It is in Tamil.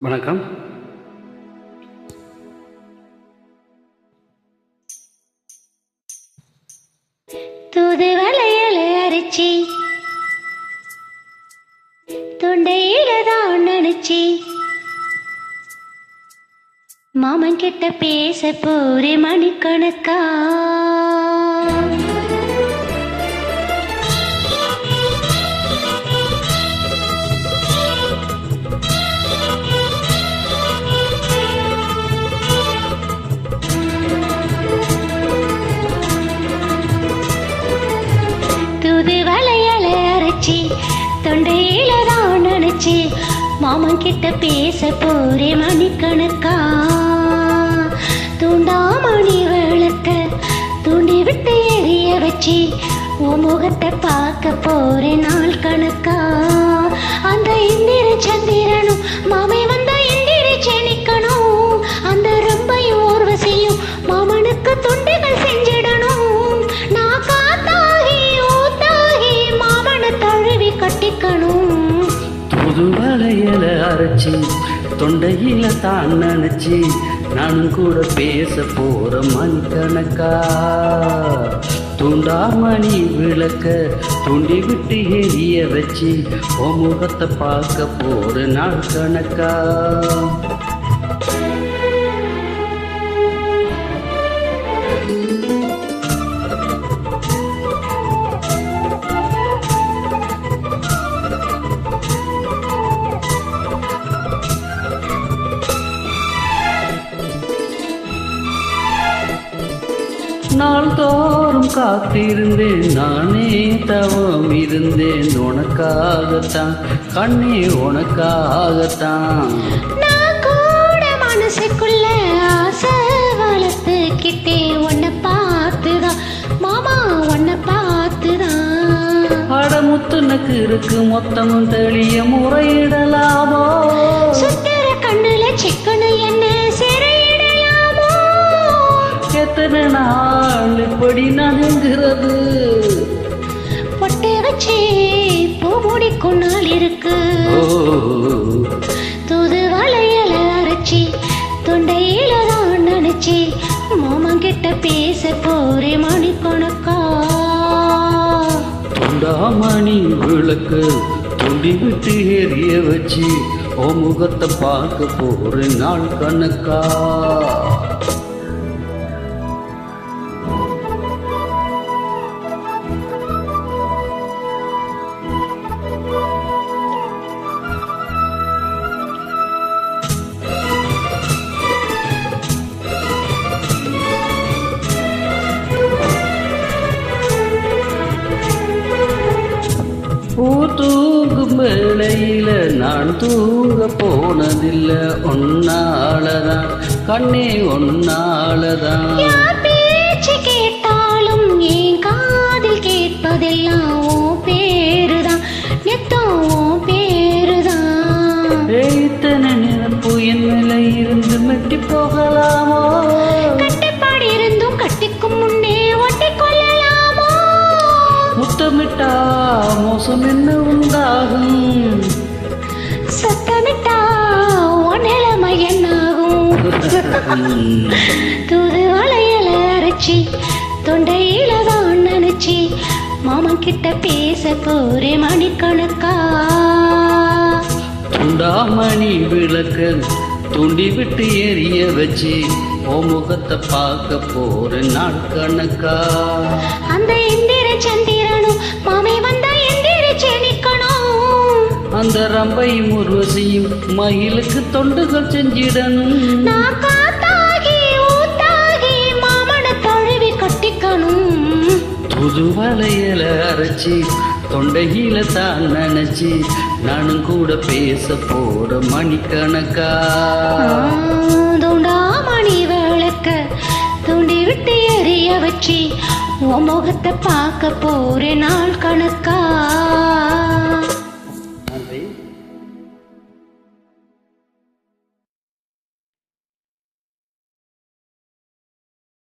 வணக்கம். தூதுவளையல அரைச்சி தொண்டையில தான் நினைச்சி மாமன் கிட்ட பேச போரே மணிக்கணக்கா. தூதுவளையல அரைச்சி தொண்டையில தான் நினைச்சி மாமன் கிட்ட பேச போரே மணிக்கணக்கா. தூண்டாமணி விளக்க தூண்டி விட்டு எரிய வச்சு உன் முகத்தை பார்க்க போரே நாள் கணக்கா. அந்த இந்திர சந்திரனும் மாமை வந்த இந்திர செணிக்கணும். அந்த ரொம்பையும் ஊர்வசியும் மாமனுக்கு துண்டுகள் செஞ்சிடணும். நான் காத்தாகி ஊத்தாகி மாமனை தழுவி கட்டிக்கணும். தூதுவளையல அரைச்சி தொண்டையில தான் நினைச்சி நானும் கூட பேச போற மணிக்கணக்கா. தூண்டாமணி விளக்க தூண்டி விட்டு எரிய வச்சு உன் முகத்தை பார்க்க போற நாள் கணக்கா. நாள்தோறும் காத்திருந்தேன் நானே தவம் இருந்தேன் உனக்காகத்தான் கண்ணே உனக்காகத்தான். நான் கூட மனசுக்குள்ள ஆசை வளர்த்துக்கிட்டே உன்னை பார்த்துதான் மாமா உன்னை பார்த்துதான். அடமுத்துனக்கு இருக்கு மொத்தமும் தெளிய முறையிடலாமோ. சுத்திர கண்ணுல சிக்கனு என்ன சிறையிடலாமோ. எத்தனை நாள் இப்படி நகங்கிறது. பொட்டை வச்சு பூ முடிக்கும் நாள் இருக்கு. தூதுவளையல அரைச்சி தொண்டையில தான் நினைச்சி மாமன் கிட்ட பேச போரே மணிக்கணக்கா. துண்டாமணி விளக்கு துண்டி விட்டு எரிய வச்சு ஓ முகத்தை பார்க்க போற நாள் கணக்கா. தூங்கும் வேளையில நான் தூங்க போனதில்ல ஒன்னாலதான் கண்ணே ஒன்னாலதான். பேச்சு கேட்டாலும் என் காதில் கேட்பதெல்லாம் உன் பேருதான் நெத்தம் உன் பேருதான். இத்தனை நினைப்பு என் மேல இருந்து மெட்டி போகலாமோ. கட்டுப்பாடு இருந்தும் கட்டிக்கும் முன்னே ஒட்டி கொள்ளலாமோ. முத்தமிட்டா மோசம் என்ன உண்டாகும். சத்தமிட்டா உன் நிலைமை என்னாகும். தூதுவளையல அரைச்சி தொண்டையில தான் நினைச்சி மாமன் கிட்ட பேச போரே மணிக்கணக்கா. துண்டாமணி விளக்கு தூண்டி விட்டு எரிய வச்சு ஓ முகத்தை பார்க்க போற நாள் கணக்கா. அந்த இந்திர சந்திரனும் மாமை வந்தா எந்திர செணிக்கணும். அந்த ரம்பையும் உருவசியும் மயிலுக்கு தொண்டுகள் செஞ்சிடணும். நான் காத்தாகி ஊத்தாகி மாமனை தழுவி கட்டிக்கணும். புதுவளையல அரைச்சி தொண்டையில தான் நினைச்சி நானும் கூட பேச போற மணிக்கணக்கா. தூண்டாமணி விளக்க தூண்டி விட்டு எரிய வச்சு உன் முகத்தை பார்க்க போறே நாள் கணக்கா.